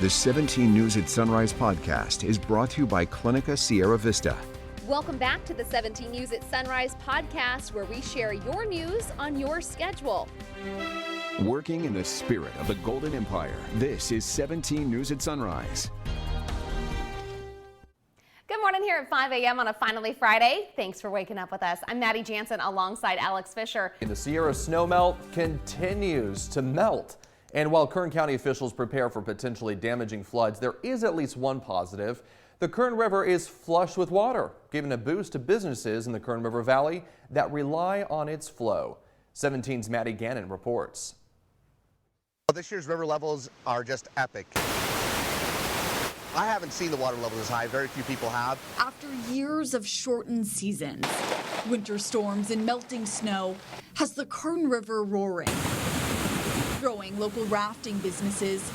The 17 News at Sunrise podcast is brought to you by Clinica Sierra Vista. Welcome back to the 17 News at Sunrise podcast, where we share your news on your schedule. Working in the spirit of the Golden Empire, this is 17 News at Sunrise. Good morning here at 5 a.m. on a finally Friday. Thanks for waking up with us. I'm Maddie Jansen alongside Alex Fisher. The Sierra snowmelt continues to melt. And while Kern County officials prepare for potentially damaging floods, there is at least one positive. The Kern River is flush with water, giving a boost to businesses in the Kern River Valley that rely on its flow. 17's Maddie Gannon reports. This year's river levels are just epic. I haven't seen the water levels as high. Very few people have. After years of shortened seasons, winter storms and melting snow has the Kern River roaring, throwing local rafting businesses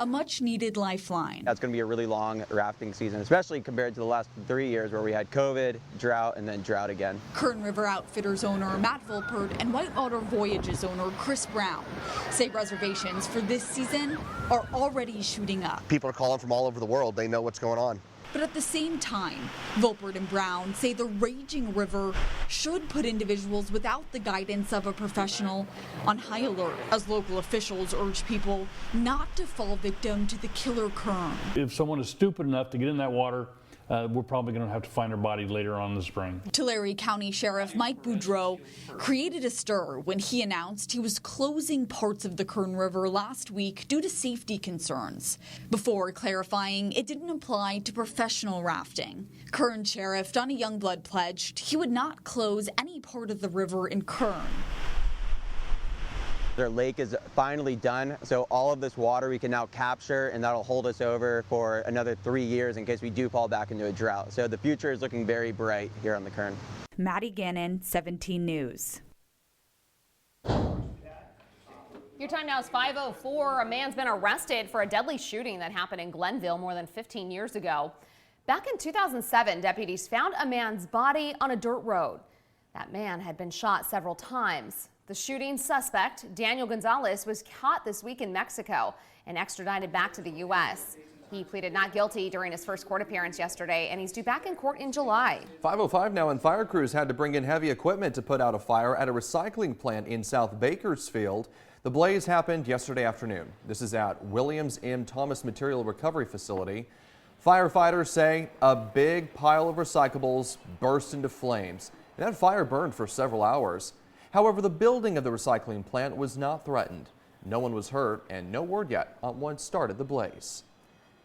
a much-needed lifeline. That's going to be a really long rafting season, especially compared to the last 3 years where we had COVID, drought, and then drought again. Kern River Outfitters owner Matt Volpert and Whitewater Voyages owner Chris Brown say reservations for this season are already shooting up. People are calling from all over the world. They know what's going on. But at the same time, Volpert and Brown say the raging river should put individuals without the guidance of a professional on high alert, as local officials urge people not to fall victim to the killer Kern. If someone is stupid enough to get in that water, we're probably going to have to find their body later on in the spring. Tulare County Sheriff Mike Boudreau created a stir when he announced he was closing parts of the Kern River last week due to safety concerns, before clarifying it didn't apply to professional rafting. Kern Sheriff Donnie Youngblood pledged he would not close any part of the river in Kern. Their lake is finally done, so all of this water we can now capture, and that'll hold us over for another 3 years in case we do fall back into a drought. So the future is looking very bright here on the Kern. Maddie Gannon, 17 News. Your time now is 5:04. A man's been arrested for a deadly shooting that happened in Glennville more than 15 years ago. Back in 2007, deputies found a man's body on a dirt road. That man had been shot several times. The shooting suspect, Daniel Gonzalez, was caught this week in Mexico and extradited back to the U.S. He pleaded not guilty during his first court appearance yesterday, and he's due back in court in July. 5:05 now, and fire crews had to bring in heavy equipment to put out a fire at a recycling plant in South Bakersfield. The blaze happened yesterday afternoon. This is at Williams M. Thomas Material Recovery Facility. Firefighters say a big pile of recyclables burst into flames, and that fire burned for several hours. However, the building of the recycling plant was not threatened. No one was hurt, and no word yet on what started the blaze.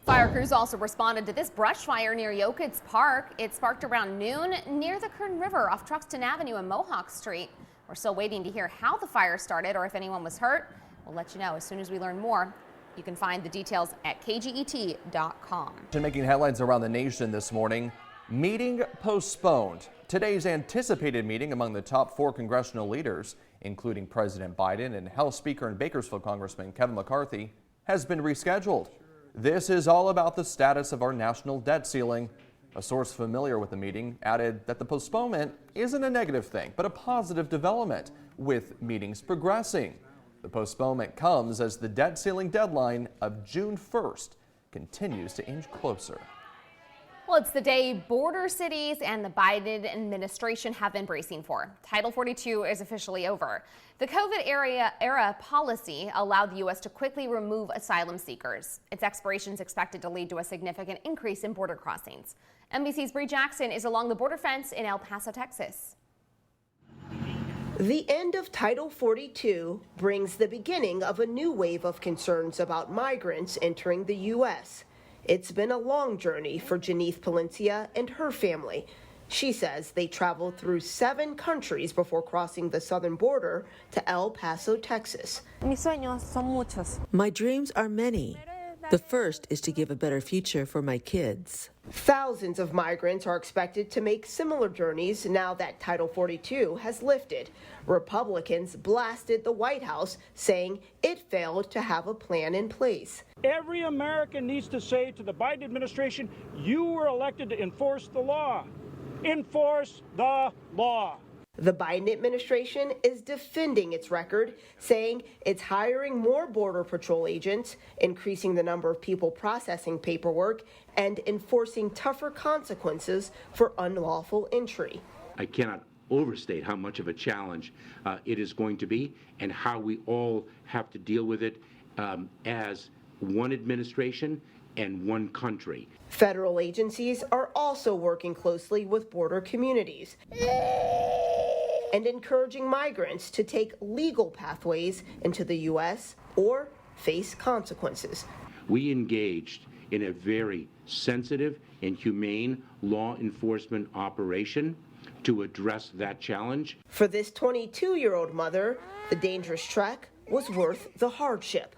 Fire crews also responded to this brush fire near Yokitz Park. It sparked around noon near the Kern River off Truxton Avenue and Mohawk Street. We're still waiting to hear how the fire started or if anyone was hurt. We'll let you know as soon as we learn more. You can find the details at kget.com. Making headlines around the nation this morning. Meeting postponed. Today's anticipated meeting among the top 4 congressional leaders, including President Biden and House Speaker and Bakersfield Congressman Kevin McCarthy, has been rescheduled. This is all about the status of our national debt ceiling. A source familiar with the meeting added that the postponement isn't a negative thing, but a positive development, with meetings progressing. The postponement comes as the debt ceiling deadline of June 1st continues to inch closer. Well, it's the day border cities and the Biden administration have been bracing for. Title 42 is officially over. The COVID era policy allowed the U.S. to quickly remove asylum seekers. Its expiration is expected to lead to a significant increase in border crossings. NBC's Bree Jackson is along the border fence in El Paso, Texas. The end of Title 42 brings the beginning of a new wave of concerns about migrants entering the U.S. It's been a long journey for Janeth Palencia and her family. She says they traveled through 7 countries before crossing the southern border to El Paso, Texas. My dreams are many. The first is to give a better future for my kids. Thousands of migrants are expected to make similar journeys now that Title 42 has lifted. Republicans blasted the White House, saying it failed to have a plan in place. Every American needs to say to the Biden administration, you were elected to enforce the law. Enforce the law. The Biden administration is defending its record, saying it's hiring more Border Patrol agents, increasing the number of people processing paperwork, and enforcing tougher consequences for unlawful entry. I cannot overstate how much of a challenge it is going to be and how we all have to deal with it as one administration and one country. Federal agencies are also working closely with border communities and encouraging migrants to take legal pathways into the U.S. or face consequences. We engaged in a very sensitive and humane law enforcement operation to address that challenge. For this 22-year-old mother, the dangerous trek was worth the hardship.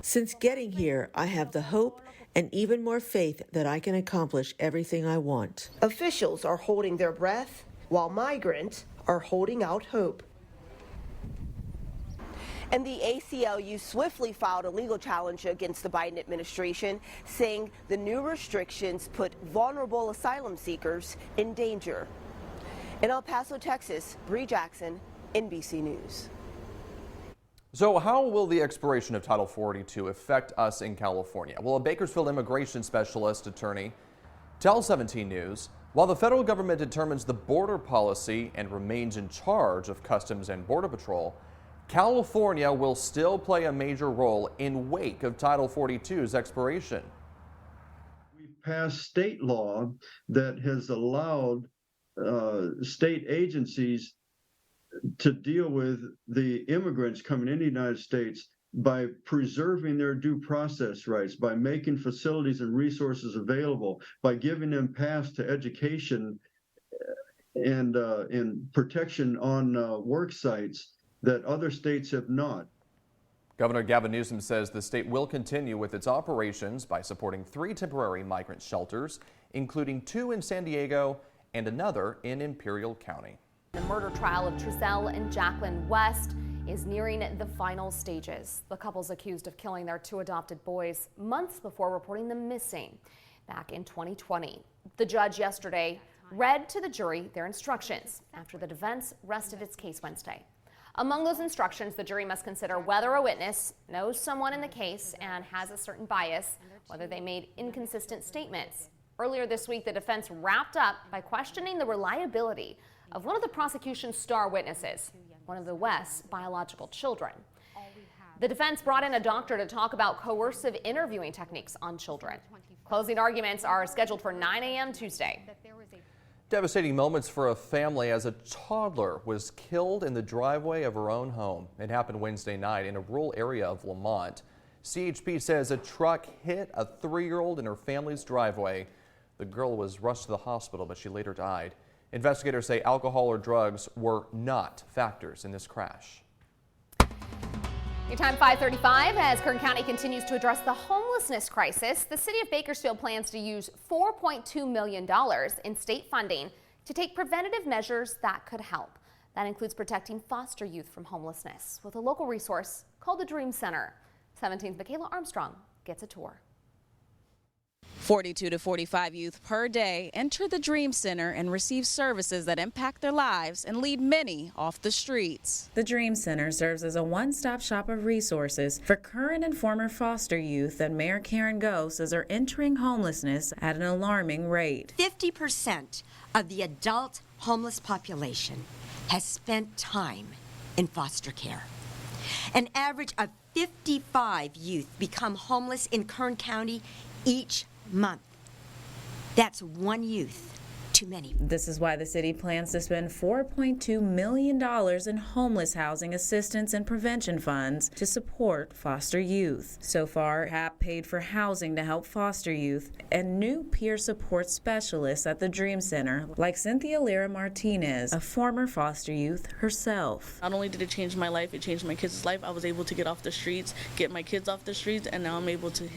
Since getting here, I have the hope and even more faith that I can accomplish everything I want. Officials are holding their breath while migrants are holding out hope. And the ACLU swiftly filed a legal challenge against the Biden administration, saying the new restrictions put vulnerable asylum seekers in danger. In El Paso, Texas, Bree Jackson, NBC News. So how will the expiration of Title 42 affect us in California? Well, a Bakersfield immigration specialist attorney tells 17 News, while the federal government determines the border policy and remains in charge of Customs and Border Patrol, California will still play a major role in wake of Title 42's expiration. We've passed state law that has allowed state agencies to deal with the immigrants coming into the United States by preserving their due process rights, by making facilities and resources available, by giving them paths to education and protection on work sites that other states have not. Governor Gavin Newsom says the state will continue with its operations by supporting 3 temporary migrant shelters, including 2 in San Diego and another in Imperial County. The murder trial of Trisselle and Jacqueline West is nearing the final stages. The couple's accused of killing their 2 adopted boys months before reporting them missing back in 2020. The judge yesterday read to the jury their instructions after the defense rested its case Wednesday. Among those instructions, the jury must consider whether a witness knows someone in the case and has a certain bias, whether they made inconsistent statements. Earlier this week, the defense wrapped up by questioning the reliability of one of the prosecution's star witnesses, one of the West's biological children. The defense brought in a doctor to talk about coercive interviewing techniques on children. Closing arguments are scheduled for 9 a.m. Tuesday. Devastating moments for a family as a toddler was killed in the driveway of her own home. It happened Wednesday night in a rural area of Lamont. CHP says a truck hit a 3-year-old in her family's driveway. The girl was rushed to the hospital, but she later died. Investigators say alcohol or drugs were not factors in this crash. Your time 5:35 as Kern County continues to address the homelessness crisis. The city of Bakersfield plans to use $4.2 million in state funding to take preventative measures that could help. That includes protecting foster youth from homelessness with a local resource called the Dream Center. 17's Michaela Armstrong gets a tour. 42 to 45 youth per day enter the Dream Center and receive services that impact their lives and lead many off the streets. The Dream Center serves as a one-stop shop of resources for current and former foster youth that Mayor Karen Go says are entering homelessness at an alarming rate. 50% of the adult homeless population has spent time in foster care. An average of 55 youth become homeless in Kern County each month. That's one youth too many. This is why the city plans to spend $4.2 million in homeless housing assistance and prevention funds to support foster youth. So far, HAP paid for housing to help foster youth and new peer support specialists at the Dream Center, like Cynthia Lira Martinez, a former foster youth herself. Not only did it change my life, it changed my kids' life. I was able to get off the streets, get my kids off the streets, and now I'm able to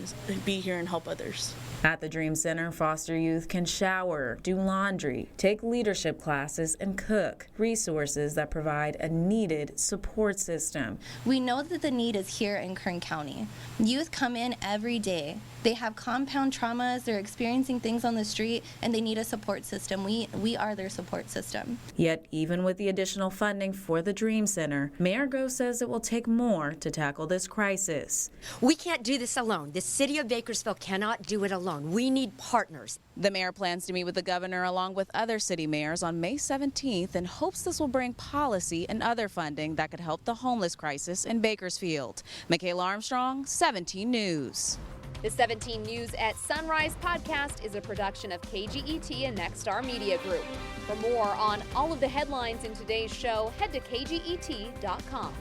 be here and help others. At the Dream Center, foster youth can shower, do laundry, laundry, take leadership classes, and cook. Resources that provide a needed support system. We know that the need is here in Kern County. Youth come in every day. They have compound traumas, they're experiencing things on the street, and they need a support system. We are their support system. Yet, even with the additional funding for the Dream Center, Mayor Go says it will take more to tackle this crisis. We can't do this alone. The city of Bakersfield cannot do it alone. We need partners. The mayor plans to meet with the governor along with other city mayors on May 17th and hopes this will bring policy and other funding that could help the homeless crisis in Bakersfield. Michaela Armstrong, 17 News. The 17 News at Sunrise podcast is a production of KGET and Nexstar Media Group. For more on all of the headlines in today's show, head to kget.com.